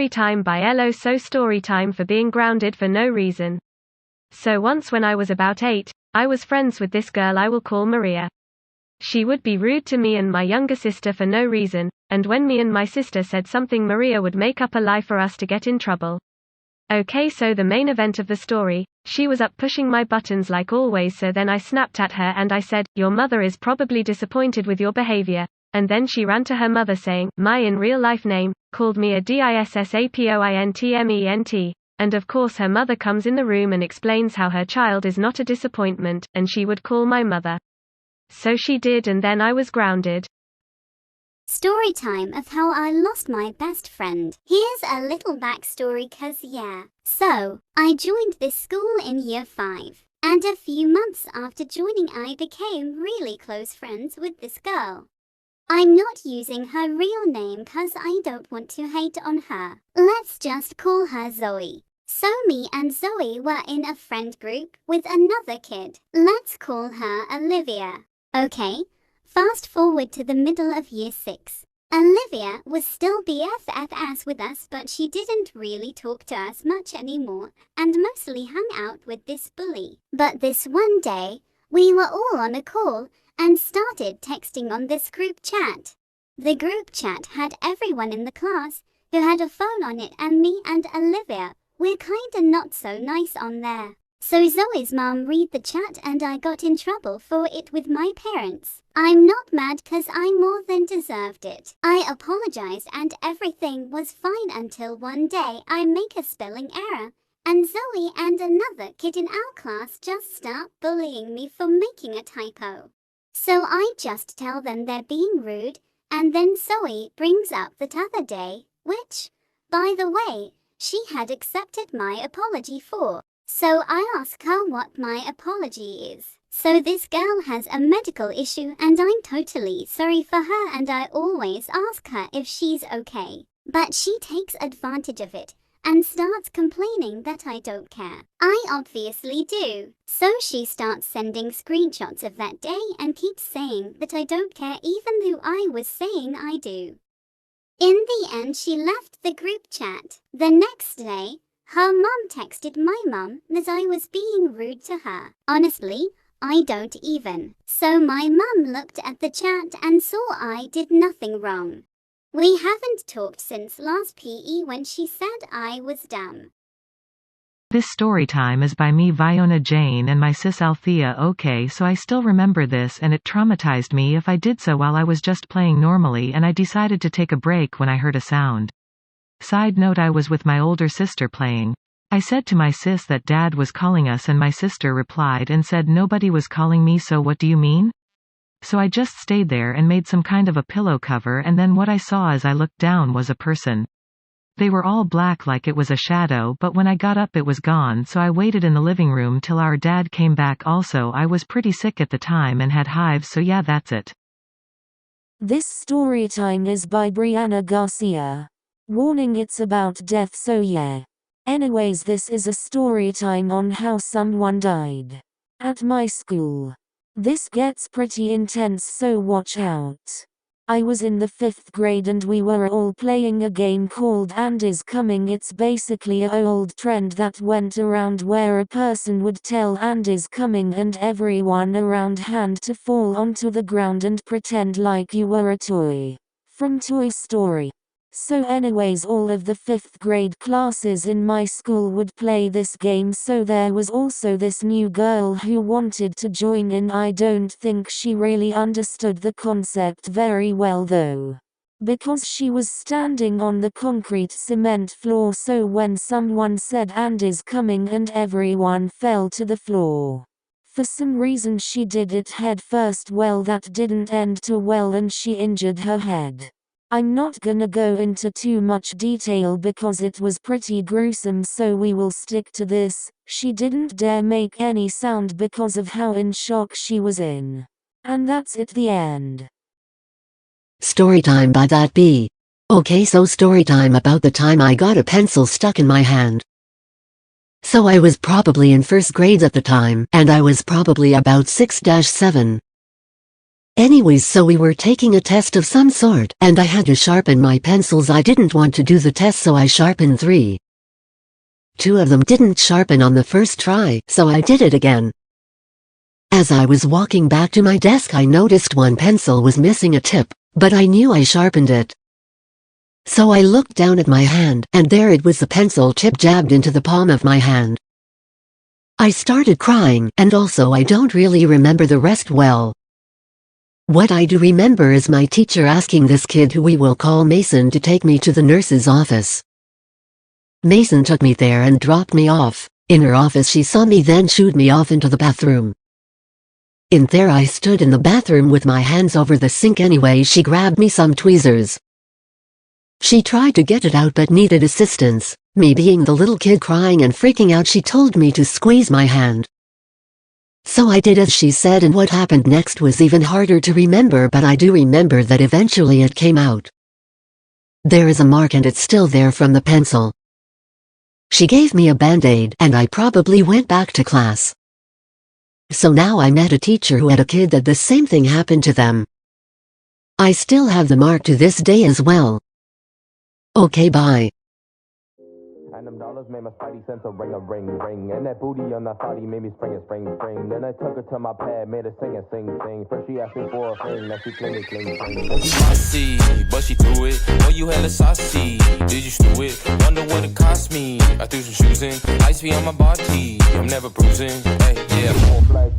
story time by Heyooo. So story time for being grounded for no reason. So once when I was about 8, I was friends with this girl I will call Maria. She would be rude to me and my younger sister for no reason, and when me and my sister said something, Maria would make up a lie for us to get in trouble. Okay, so the main event of the story, she was up pushing my buttons like always, so then I snapped at her and I said, "Your mother is probably disappointed with your behavior." And then she ran to her mother saying, my in real life name, called me a dissapointment. And of course her mother comes in the room and explains how her child is not a disappointment, and she would call my mother. So she did, and then I was grounded. Story time of how I lost my best friend. Here's a little backstory So, I joined this school in year 5. And a few months after joining I became really close friends with this girl. I'm not using her real name cause I don't want to hate on her. Let's just call her Zoe. So me and Zoe were in a friend group with another kid. Let's call her Olivia. Okay, fast forward to the middle of year 6. Olivia was still BFFs with us, but she didn't really talk to us much anymore and mostly hung out with this bully. But this one day, we were all on a call and started texting on this group chat. The group chat had everyone in the class who had a phone on it, and me and Olivia, we're kinda not so nice on there. So Zoe's mom read the chat and I got in trouble for it with my parents. I'm not mad cause I more than deserved it. I apologized and everything was fine until one day I make a spelling error and Zoe and another kid in our class just start bullying me for making a typo. So I just tell them they're being rude, and then Zoe brings up that other day, which, by the way, she had accepted my apology for. So I ask her what my apology is. So this girl has a medical issue and I'm totally sorry for her, and I always ask her if she's okay. But she takes advantage of it and starts complaining that I don't care. I obviously do. So she starts sending screenshots of that day and keeps saying that I don't care even though I was saying I do. In the end she left the group chat. The next day, her mom texted my mom that I was being rude to her. Honestly, I don't even. So my mom looked at the chat and saw I did nothing wrong. We haven't talked since last PE when she said I was dumb. This story time is by me, Viona Jane, and my sis Althea. Okay, so I still remember this and it traumatized me if I did so while I was just playing normally and I decided to take a break when I heard a sound. Side note, I was with my older sister playing. I said to my sis that dad was calling us and my sister replied and said nobody was calling me, so what do you mean? So I just stayed there and made some kind of a pillow cover, and then what I saw as I looked down was a person. They were all black like it was a shadow, but when I got up it was gone, so I waited in the living room till our dad came back. Also, I was pretty sick at the time and had hives, so yeah, that's it. This story time is by Brianna Garcia. Warning, it's about death, so yeah. Anyways, this is a story time on how someone died at my school. This gets pretty intense, so watch out. I was in the 5th grade and we were all playing a game called Andy's Coming. It's basically an old trend that went around where a person would tell Andy's coming and everyone around had to fall onto the ground and pretend like you were a toy. From Toy Story. So anyways, all of the 5th grade classes in my school would play this game, so there was also this new girl who wanted to join in. I don't think she really understood the concept very well though, because she was standing on the concrete cement floor, so when someone said Andy's coming and everyone fell to the floor. For some reason she did it head first. Well, that didn't end too well and she injured her head. I'm not gonna go into too much detail because it was pretty gruesome, so we will stick to this. She didn't dare make any sound because of how in shock she was in. And that's it, the end. Storytime by that B. Okay, so storytime about the time I got a pencil stuck in my hand. So I was probably in 1st grade at the time, and I was probably about 6-7. Anyways, so we were taking a test of some sort, and I had to sharpen my pencils. I didn't want to do the test, so I sharpened 3. 2 of them didn't sharpen on the first try, so I did it again. As I was walking back to my desk, I noticed one pencil was missing a tip, but I knew I sharpened it. So I looked down at my hand, and there it was, the pencil tip jabbed into the palm of my hand. I started crying, and also I don't really remember the rest well. What I do remember is my teacher asking this kid, who we will call Mason, to take me to the nurse's office. Mason took me there and dropped me off. In her office she saw me, then shooed me off into the bathroom. In there I stood in the bathroom with my hands over the sink. Anyway, she grabbed me some tweezers. She tried to get it out but needed assistance. Me being the little kid crying and freaking out, she told me to squeeze my hand. So I did as she said, and what happened next was even harder to remember, but I do remember that eventually it came out. There is a mark and it's still there from the pencil. She gave me a band-aid and I probably went back to class. So now I met a teacher who had a kid that the same thing happened to them. I still have the mark to this day as well. Okay, bye. And them dollars made my spidey sense of ring, and that booty on that body made me spring. Then I took her to my pad, made her sing. First she asked me for a thing, now she cling. I see, but she threw it. Oh, you hella saucy, did you stew it? Wonder what it cost me. I threw some shoes in, ice be on my body. I'm never bruising. Hey, yeah, I'm all flag.